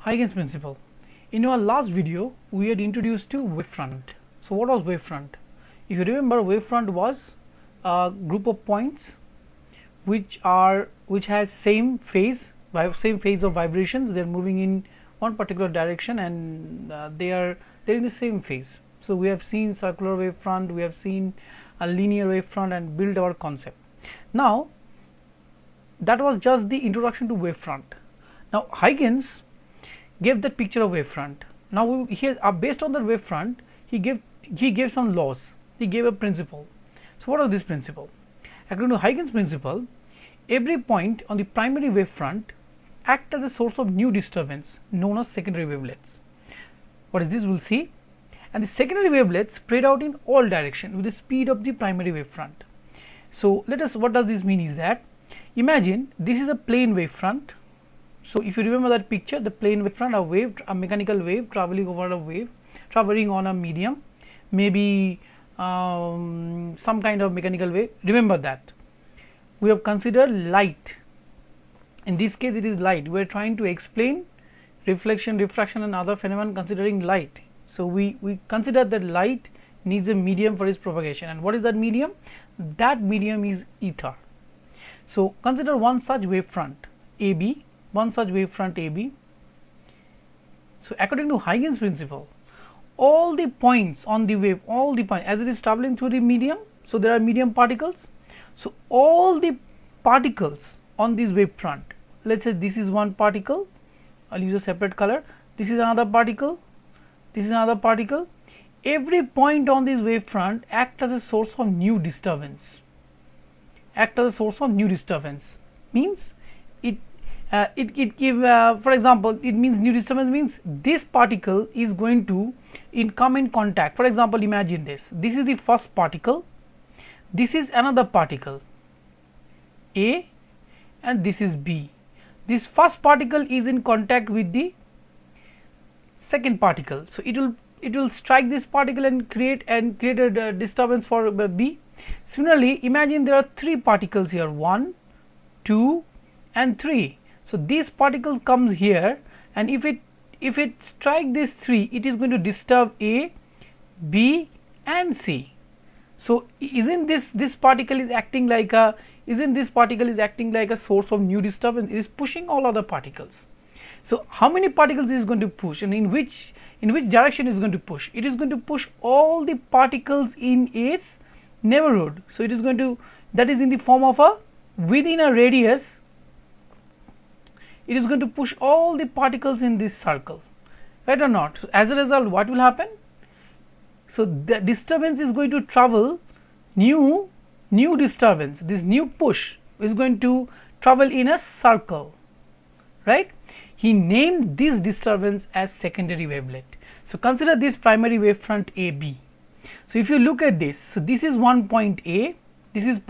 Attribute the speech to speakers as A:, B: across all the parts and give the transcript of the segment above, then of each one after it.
A: Huygens Principle. In our last video, we had introduced to wavefront. So what was wavefront? If you remember, wavefront was a group of points which has same phase of vibrations. They are moving in one particular direction and they're in the same phase. So we have seen circular wavefront, we have seen a linear wavefront and build our concept. Now that was just the introduction to wavefront. Now Huygens gave that picture of wavefront. Now based on the wavefront, he gave some laws. He gave a principle. So what is this principle? According to Huygens principle, every point on the primary wavefront acts as a source of new disturbance known as secondary wavelets. What is this? We'll see. And the secondary wavelets spread out in all directions with the speed of the primary wavefront. So what does this mean is that, imagine this is a plane wavefront. So if you remember that picture, the plane wavefront, a mechanical wave traveling over a wave, traveling on a medium, maybe some kind of mechanical wave. Remember that. We have considered light. In this case it is light. We are trying to explain reflection, refraction and other phenomena considering light. So we consider that light needs a medium for its propagation. And what is that medium? That medium is ether. So consider one such wavefront AB, AB. So according to Huygens principle, all the points on the wave, as it is traveling through the medium, so there are medium particles. So all the particles on this wavefront, let's say this is one particle, I'll use a separate color, this is another particle, this is another particle. Every point on this wavefront acts as a source of new disturbance. Means for example, it means new disturbance means this particle is going to come in contact. For example, imagine this is the first particle, this is another particle A and this is B. This first particle is in contact with the second particle, so it will strike this particle and create a disturbance for B. Similarly, imagine there are three particles here, 1, 2 and 3. So this particle comes here, and if it strike these three, it is going to disturb A, B and C. So isn't this particle is acting like a source of new disturbance? It is pushing all other particles. So how many particles is going to push, and in which direction is going to push? It is going to push all the particles in its neighborhood. So it is going to, that is in the form of within a radius, it is going to push all the particles in this circle, right or not? So as a result, what will happen? So the disturbance is going to travel, new disturbance, this new push is going to travel in a circle, right? He named this disturbance as secondary wavelet. So consider this primary wavefront AB. So if you look at this, so this is one point A, these are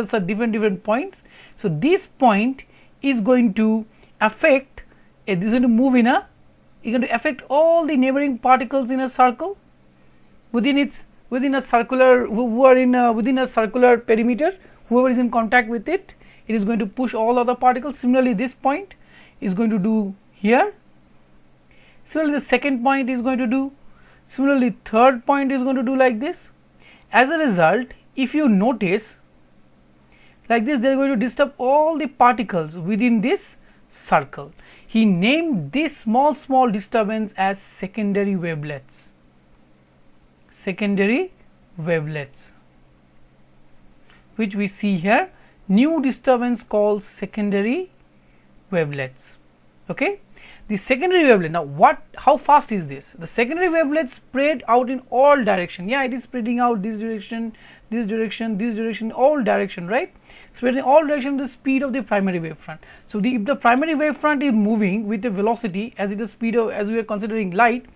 A: some different points. So this point is going to affect, it is going to move is going to affect all the neighboring particles in a circle within a circular perimeter. Whoever is in contact with it, it is going to push all other particles. Similarly, this point is going to do here. Similarly, the second point is going to do. Similarly, third point is going to do like this. As a result, if you notice like this, they are going to disturb all the particles within this circle. He named this small disturbance as secondary wavelets. Which we see here, new disturbance called secondary wavelets. Okay, the secondary wavelet. Now how fast is this? The secondary wavelets spread out in all direction. Yeah, it is spreading out this direction, all direction, right? Spreading all direction the speed of the primary wavefront. So if the primary wavefront is moving with a velocity as it is speed of, as we are considering light,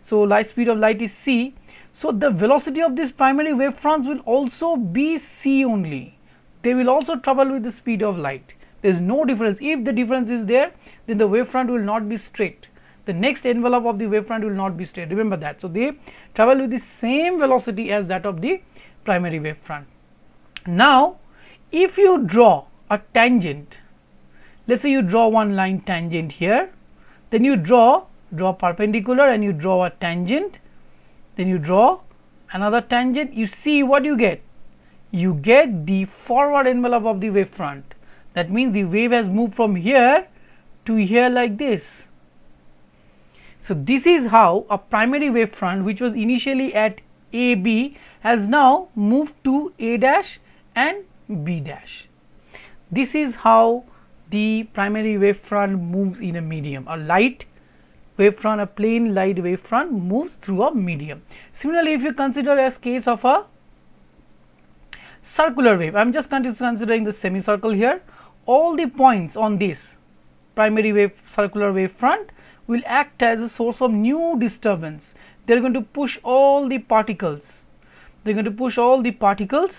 A: so speed of light is c. So the velocity of this primary wavefronts will also be c only. They will also travel with the speed of light. There is no difference. If the difference is there, then the wavefront will not be straight. The next envelope of the wavefront will not be straight. Remember that. So they travel with the same velocity as that of the primary wavefront. Now if you draw a tangent, let's say you draw one line tangent here, then you draw perpendicular and you draw a tangent, then you draw another tangent. You see what you get? You get the forward envelope of the wave front. That means the wave has moved from here to here like this. So this is how a primary wave front, which was initially at AB, has now moved to A dash and B dash. This is how the primary wave front moves in a medium. A light wave front, a plain light wave front moves through a medium. Similarly, if you consider as case of a circular wave, I am just considering the semicircle here. All the points on this primary wave circular wave front will act as a source of new disturbance. They are going to push all the particles. They are going to push all the particles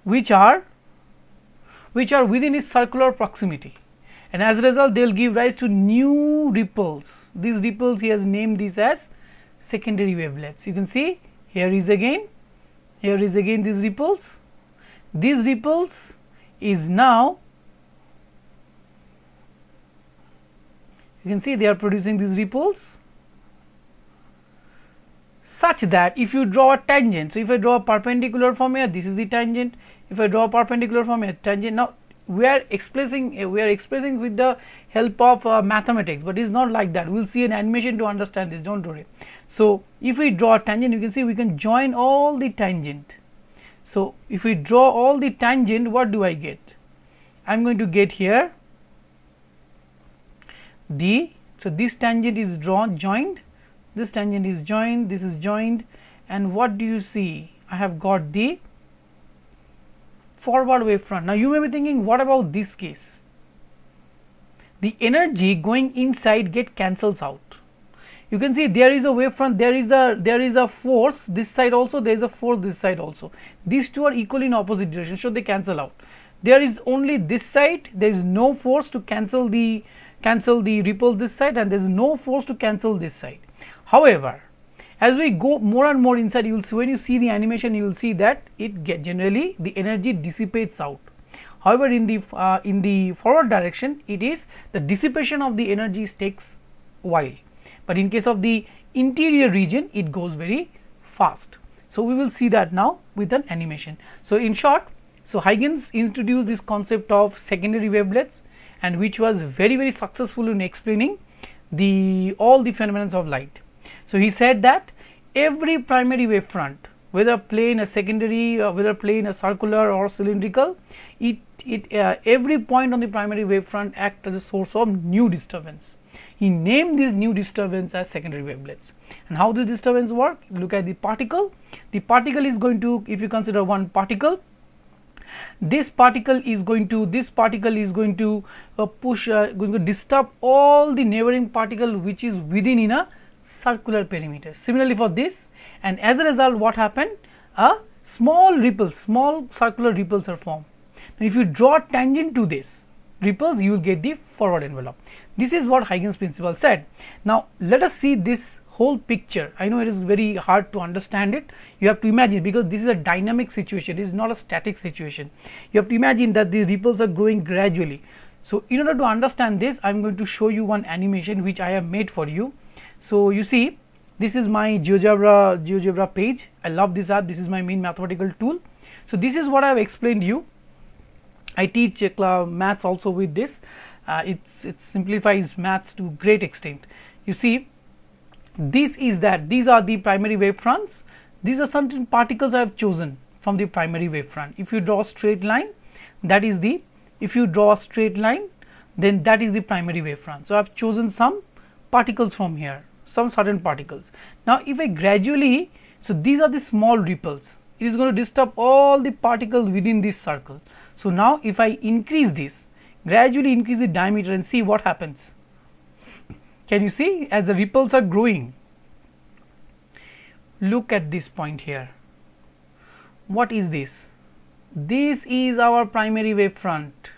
A: which are within its circular proximity, and as a result they will give rise to new ripples. These ripples, he has named this as secondary wavelets. You can see here is again these ripples. These ripples is now, you can see they are producing these ripples such that if you draw a tangent, so if I draw a perpendicular from here, this is the tangent. If I draw a perpendicular from here, tangent. Now we are expressing with the help of mathematics, but it is not like that. We will see an animation to understand this, don't worry. So if we draw a tangent, you can see we can join all the tangent. So if we draw all the tangent, what do I get? I am going to get here so this tangent is joined, this tangent is joined, this is joined, and what do you see? I have got the forward wave front. Now you may be thinking, what about this case? The energy going inside get cancels out. You can see there is a wave front, there is a force this side also, there is a force this side also. These two are equally in opposite direction, so they cancel out. There is only this side, there is no force to cancel the ripple this side, and there is no force to cancel this side. However, as we go more and more inside, you will see, when you see the animation, you will see that generally the energy dissipates out. However, in the forward direction, it is the dissipation of the energy takes a while, but in case of the interior region, it goes very fast. So we will see that now with an animation. So in short, so Huygens introduced this concept of secondary wavelets, and which was very successful in explaining all the phenomena of light. So he said that every primary wave front, whether plane, a secondary, whether plane, a circular or cylindrical, every point on the primary wave front act as a source of new disturbance. He named this new disturbance as secondary wavelets. And how does disturbance work? Look at the particle. The particle is going to, if you consider one particle, this particle is going to going to disturb all the neighboring particle which is within in a circular perimeter. Similarly for this, and as a result, what happened? A small circular ripples are formed. Now if you draw a tangent to this ripples, you will get the forward envelope. This is what Huygens principle said. Now let us see this whole picture. I know it is very hard to understand it. You have to imagine, because this is a dynamic situation, it is not a static situation. You have to imagine that the ripples are growing gradually. So in order to understand this, I am going to show you one animation which I have made for you. So you see, this is my GeoGebra page. I love this app. This is my main mathematical tool. So this is what I have explained to you. I teach maths also with this. It simplifies maths to great extent. You see, these are the primary wave fronts. These are certain particles I have chosen from the primary wave front. If you draw a straight line, then that is the primary wave front. So I have chosen some particles from here, some certain particles. Now if I gradually, so these are the small ripples, it is going to disturb all the particles within this circle. So now if I increase this, gradually increase the diameter, and see what happens. Can you see, as the ripples are growing? Look at this point here. What is this? This is our primary wave front,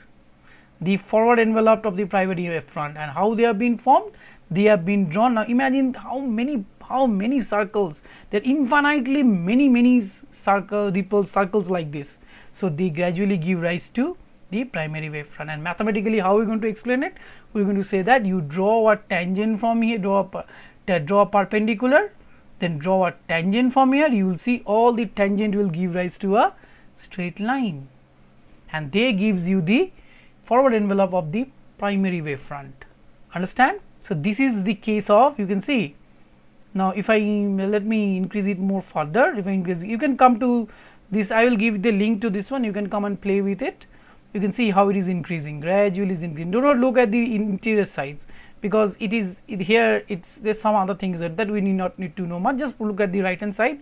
A: the forward envelope of the primary wave front. And how they have been formed? They have been drawn. Now imagine how many circles. There are infinitely many circles like this. So they gradually give rise to the primary wavefront. And mathematically, how are we going to explain it? We are going to say that you draw a tangent from here, draw a perpendicular, then draw a tangent from here. You will see all the tangent will give rise to a straight line, and they gives you the forward envelope of the primary wavefront. Understand? So this is the case of, you can see. Now if I let me increase it more further, if I increase, you can come to this, I will give the link to this one, you can come and play with it. You can see how it is increasing, gradually is increasing. Do not look at the interior sides, because here there's some other things that we need to know much. Just look at the right hand side,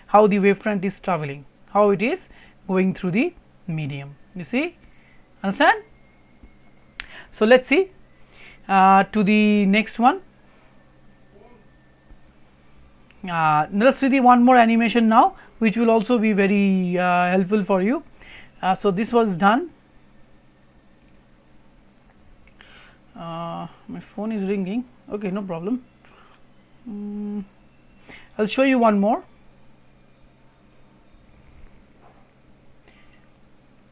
A: how the wavefront is traveling, how it is going through the medium. You see, understand? So let's see to the next one. Let's see the one more animation now, which will also be very helpful for you. So this was done. My phone is ringing. Okay, no problem. I'll show you one more.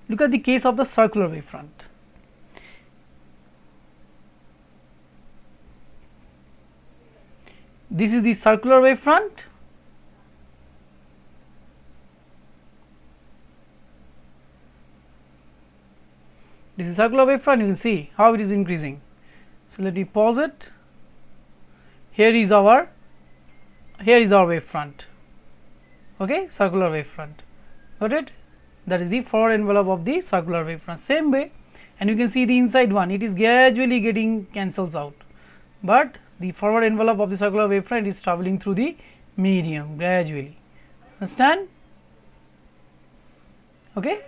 A: Look at the case of the circular wavefront. This is the circular wavefront. This is circular wavefront. You will see how it is increasing. So let me pause it. Here is our wavefront. Okay, circular wavefront. Got it? That is the forward envelope of the circular wavefront. Same way, and you can see the inside one. It is gradually getting cancels out, but the forward envelope of the circular wavefront is traveling through the medium gradually. Understand? Okay.